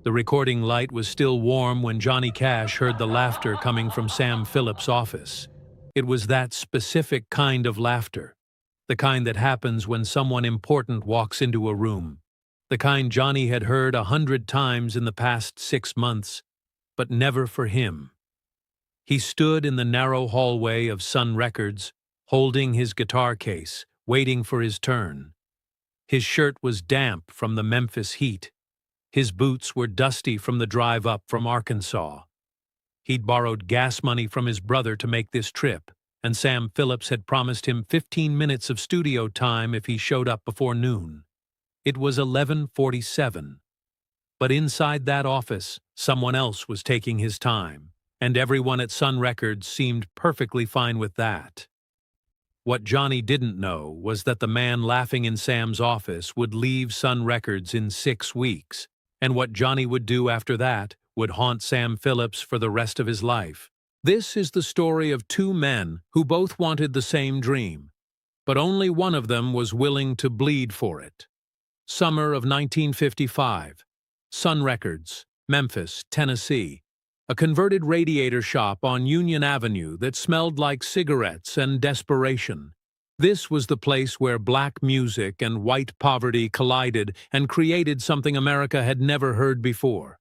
The recording light was still warm when Johnny Cash heard the laughter coming from Sam Phillips' office. It was that specific kind of laughter, the kind that happens when someone important walks into a room, the kind Johnny had heard 100 times in the past 6 months, but never for him. He stood in the narrow hallway of Sun Records, holding his guitar case, waiting for his turn. His shirt was damp from the Memphis heat. His boots were dusty from the drive up from Arkansas. He'd borrowed gas money from his brother to make this trip, and Sam Phillips had promised him 15 minutes of studio time if he showed up before noon. It was 11:47. But inside that office, someone else was taking his time, and everyone at Sun Records seemed perfectly fine with that. What Johnny didn't know was that the man laughing in Sam's office would leave Sun Records in 6 weeks, and what Johnny would do after that would haunt Sam Phillips for the rest of his life. This is the story of 2 men who both wanted the same dream, but only one of them was willing to bleed for it. Summer of 1955. Sun Records, Memphis, Tennessee. A converted radiator shop on Union Avenue that smelled like cigarettes and desperation. This was the place where black music and white poverty collided and created something America had never heard before.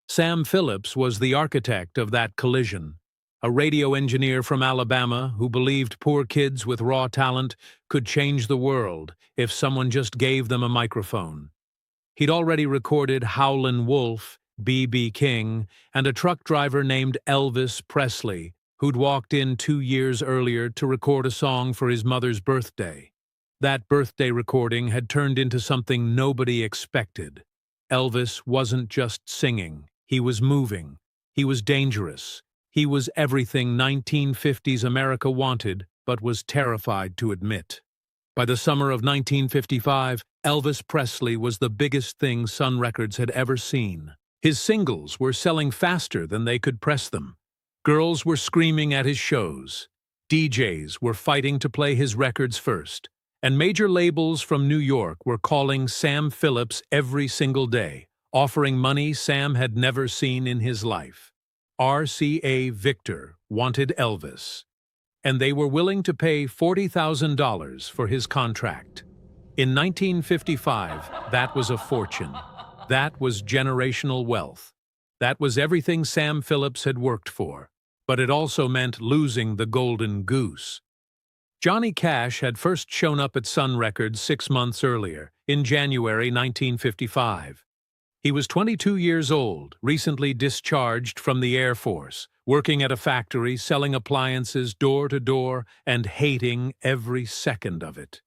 Sam Phillips was the architect of that collision, a radio engineer from Alabama who believed poor kids with raw talent could change the world if someone just gave them a microphone. He'd already recorded Howlin' Wolf, B.B. King, and a truck driver named Elvis Presley, who'd walked in 2 years earlier to record a song for his mother's birthday. That birthday recording had turned into something nobody expected. Elvis wasn't just singing. He was moving. He was dangerous. He was everything 1950s America wanted, but was terrified to admit. By the summer of 1955, Elvis Presley was the biggest thing Sun Records had ever seen. His singles were selling faster than they could press them. Girls were screaming at his shows. DJs were fighting to play his records first. And major labels from New York were calling Sam Phillips every single day, offering money Sam had never seen in his life. RCA Victor wanted Elvis, and they were willing to pay $40,000 for his contract. In 1955, that was a fortune. That was generational wealth. That was everything Sam Phillips had worked for, but it also meant losing the golden goose. Johnny Cash had first shown up at Sun Records 6 months earlier, in January 1955. He was 22 years old, recently discharged from the Air Force, working at a factory selling appliances door to door and hating every second of it.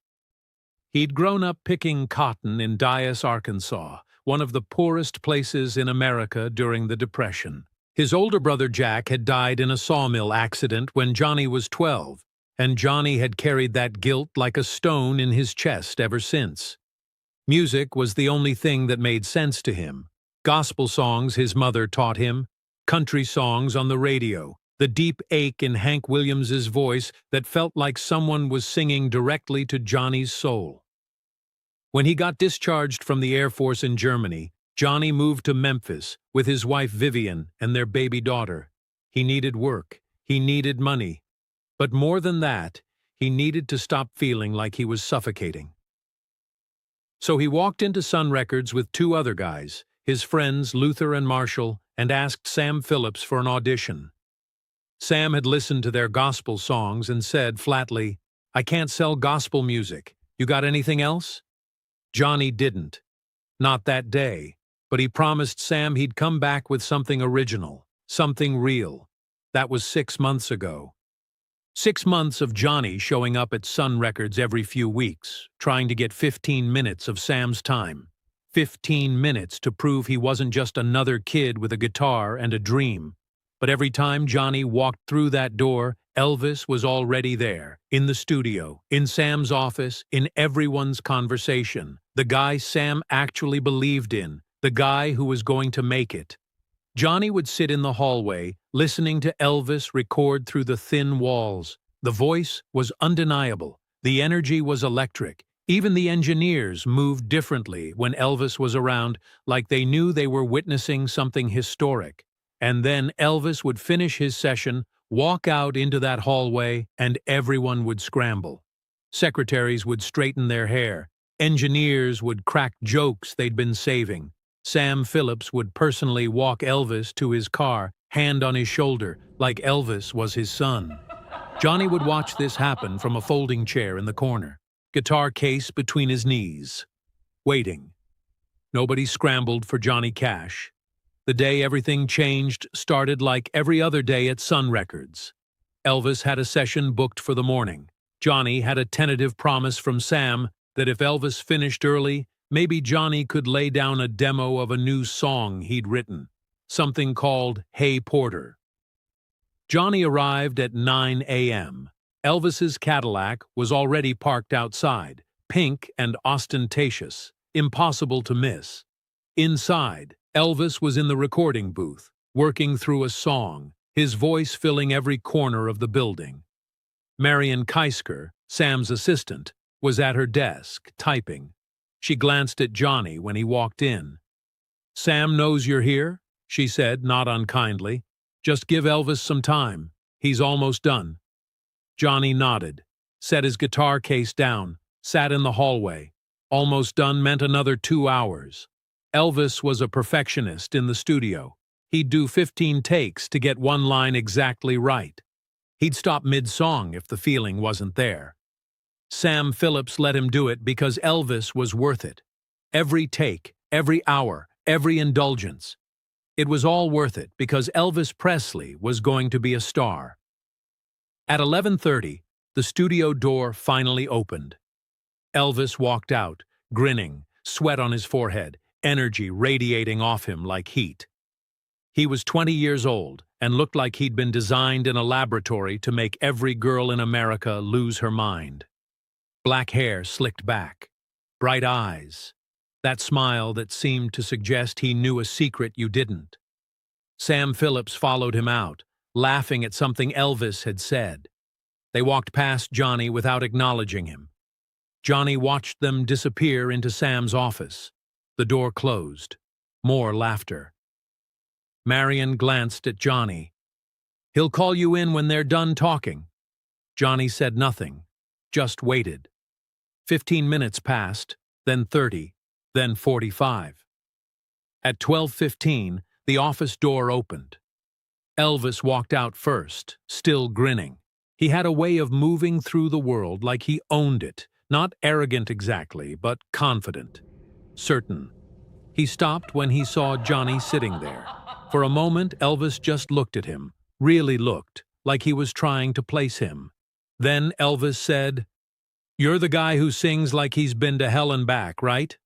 He'd grown up picking cotton in Dyess, Arkansas, one of the poorest places in America during the Depression. His older brother Jack had died in a sawmill accident when Johnny was 12, and Johnny had carried that guilt like a stone in his chest ever since. Music was the only thing that made sense to him. Gospel songs his mother taught him, country songs on the radio, the deep ache in Hank Williams's voice that felt like someone was singing directly to Johnny's soul. When he got discharged from the Air Force in Germany, Johnny moved to Memphis with his wife Vivian and their baby daughter. He needed work. He needed money. But more than that, he needed to stop feeling like he was suffocating. So he walked into Sun Records with 2 other guys, his friends Luther and Marshall, and asked Sam Phillips for an audition. Sam had listened to their gospel songs and said flatly, "I can't sell gospel music. You got anything else?" Johnny didn't. Not that day, but he promised Sam he'd come back with something original, something real. That was 6 months ago. 6 months of Johnny showing up at Sun Records every few weeks, trying to get 15 minutes of Sam's time. 15 minutes to prove he wasn't just another kid with a guitar and a dream. But every time Johnny walked through that door, Elvis was already there, in the studio, in Sam's office, in everyone's conversation. The guy Sam actually believed in, the guy who was going to make it. Johnny would sit in the hallway, listening to Elvis record through the thin walls. The voice was undeniable. The energy was electric. Even the engineers moved differently when Elvis was around, like they knew they were witnessing something historic. And then Elvis would finish his session, walk out into that hallway, and everyone would scramble. Secretaries would straighten their hair. Engineers would crack jokes they'd been saving. Sam Phillips would personally walk Elvis to his car, hand on his shoulder, like Elvis was his son. Johnny would watch this happen from a folding chair in the corner, guitar case between his knees, waiting. Nobody scrambled for Johnny Cash. The day everything changed started like every other day at Sun Records. Elvis had a session booked for the morning. Johnny had a tentative promise from Sam that if Elvis finished early, maybe Johnny could lay down a demo of a new song he'd written, something called Hey Porter. Johnny arrived at 9 a.m. Elvis's Cadillac was already parked outside, pink and ostentatious, impossible to miss. Inside, Elvis was in the recording booth, working through a song, his voice filling every corner of the building. Marion Keisker, Sam's assistant, was at her desk, typing. She glanced at Johnny when he walked in. "Sam knows you're here," she said, not unkindly. "Just give Elvis some time. He's almost done." Johnny nodded, set his guitar case down, sat in the hallway. Almost done meant another 2 hours. Elvis was a perfectionist in the studio. He'd do 15 takes to get one line exactly right. He'd stop mid-song if the feeling wasn't there. Sam Phillips let him do it because Elvis was worth it. Every take, every hour, every indulgence. It was all worth it because Elvis Presley was going to be a star. At 11:30, the studio door finally opened. Elvis walked out, grinning, sweat on his forehead, energy radiating off him like heat. He was 20 years old and looked like he'd been designed in a laboratory to make every girl in America lose her mind. Black hair slicked back, bright eyes, that smile that seemed to suggest he knew a secret you didn't. Sam Phillips followed him out, laughing at something Elvis had said. They walked past Johnny without acknowledging him. Johnny watched them disappear into Sam's office. The door closed. More laughter. Marion glanced at Johnny. "He'll call you in when they're done talking." Johnny said nothing, just waited. 15 minutes passed, then 30, then 45. At 12:15, the office door opened. Elvis walked out first, still grinning. He had a way of moving through the world like he owned it, not arrogant exactly, but confident, certain. He stopped when he saw Johnny sitting there. For a moment, Elvis just looked at him, really looked, like he was trying to place him. Then Elvis said, "You're the guy who sings like he's been to hell and back, right?"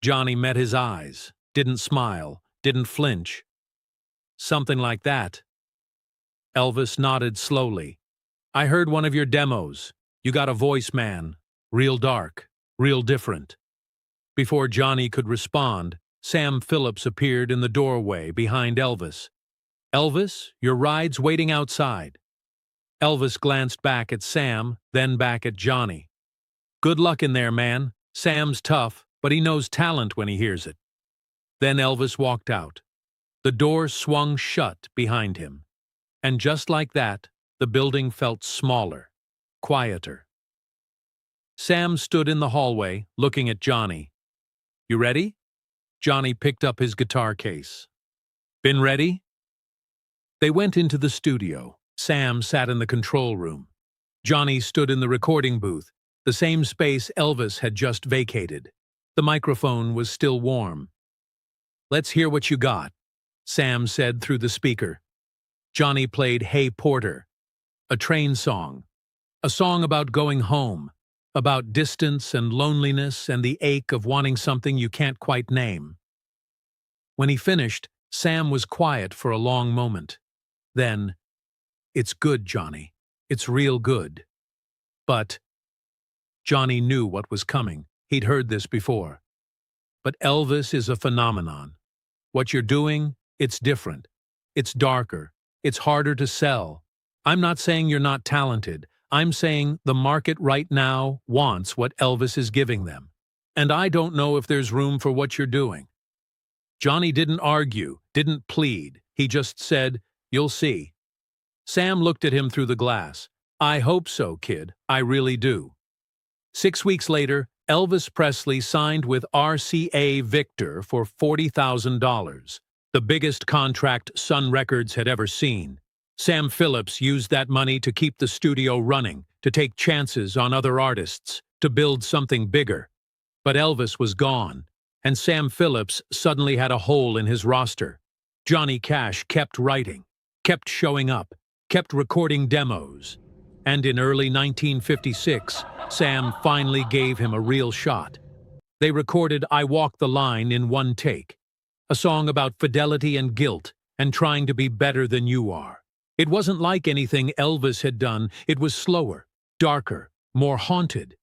Johnny met his eyes, didn't smile, didn't flinch. "Something like that." Elvis nodded slowly. "I heard one of your demos. You got a voice, man. Real dark, real different." Before Johnny could respond, Sam Phillips appeared in the doorway behind Elvis. "Elvis, your ride's waiting outside." Elvis glanced back at Sam, then back at Johnny. "Good luck in there, man. Sam's tough, but he knows talent when he hears it." Then Elvis walked out. The door swung shut behind him. And just like that, the building felt smaller, quieter. Sam stood in the hallway, looking at Johnny. "You ready?" Johnny picked up his guitar case. "Been ready?" They went into the studio. Sam sat in the control room. Johnny stood in the recording booth, the same space Elvis had just vacated. The microphone was still warm. "Let's hear what you got," Sam said through the speaker. Johnny played Hey Porter, a train song, a song about going home, about distance and loneliness and the ache of wanting something you can't quite name. When he finished, Sam was quiet for a long moment. Then, "It's good, Johnny. It's real good." But Johnny knew what was coming. He'd heard this before. "But Elvis is a phenomenon. What you're doing, it's different. It's darker. It's harder to sell. I'm not saying you're not talented. I'm saying the market right now wants what Elvis is giving them. And I don't know if there's room for what you're doing. Johnny didn't argue, didn't plead. He just said, "You'll see." Sam looked at him through the glass. "I hope so, kid. I really do." 6 weeks later, Elvis Presley signed with RCA Victor for $40,000, the biggest contract Sun Records had ever seen. Sam Phillips used that money to keep the studio running, to take chances on other artists, to build something bigger. But Elvis was gone, and Sam Phillips suddenly had a hole in his roster. Johnny Cash kept writing, kept showing up, kept recording demos. And in early 1956, Sam finally gave him a real shot. They recorded "I Walk the Line" in one take, a song about fidelity and guilt and trying to be better than you are. It wasn't like anything Elvis had done. It was slower, darker, more haunted.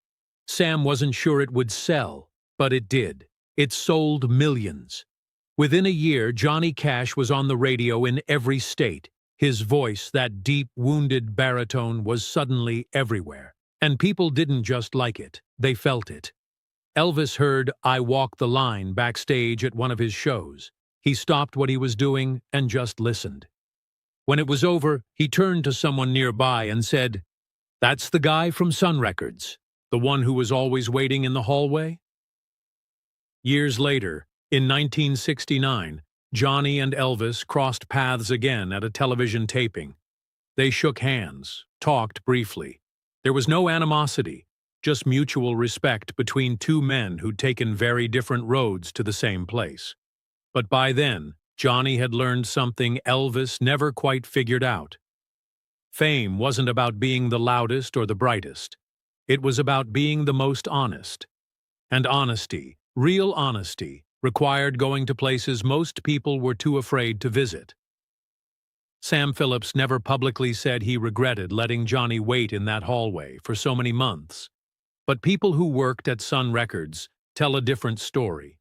Sam wasn't sure it would sell, but it did. It sold millions. Within a year, Johnny Cash was on the radio in every state. His voice, that deep, wounded baritone, was suddenly everywhere. And people didn't just like it, they felt it. Elvis heard "I Walk the Line" backstage at one of his shows. He stopped what he was doing and just listened. When it was over, he turned to someone nearby and said, "That's the guy from Sun Records, the one who was always waiting in the hallway?" Years later, in 1969, Johnny and Elvis crossed paths again at a television taping. They shook hands, talked briefly. There was no animosity, just mutual respect between two men who'd taken very different roads to the same place. But by then, Johnny had learned something Elvis never quite figured out. Fame wasn't about being the loudest or the brightest. It was about being the most honest. And honesty, real honesty, required going to places most people were too afraid to visit. Sam Phillips never publicly said he regretted letting Johnny wait in that hallway for so many months. But people who worked at Sun Records tell a different story.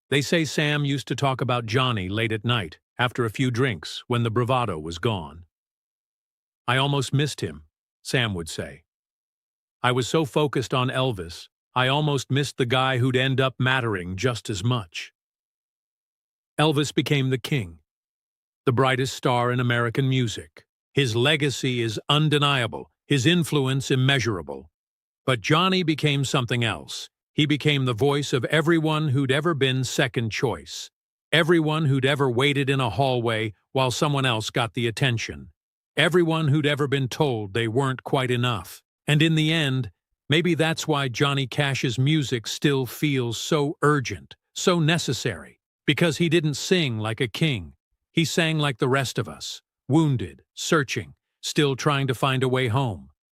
They say Sam used to talk about Johnny late at night, after a few drinks, when the bravado was gone. "I almost missed him," Sam would say. "I was so focused on Elvis, I almost missed the guy who'd end up mattering just as much." Elvis became the king, the brightest star in American music. His legacy is undeniable, his influence immeasurable. But Johnny became something else. He became the voice of everyone who'd ever been second choice, everyone who'd ever waited in a hallway while someone else got the attention, everyone who'd ever been told they weren't quite enough. And in the end, maybe that's why Johnny Cash's music still feels so urgent, so necessary, because he didn't sing like a king. He sang like the rest of us, wounded, searching, still trying to find a way home.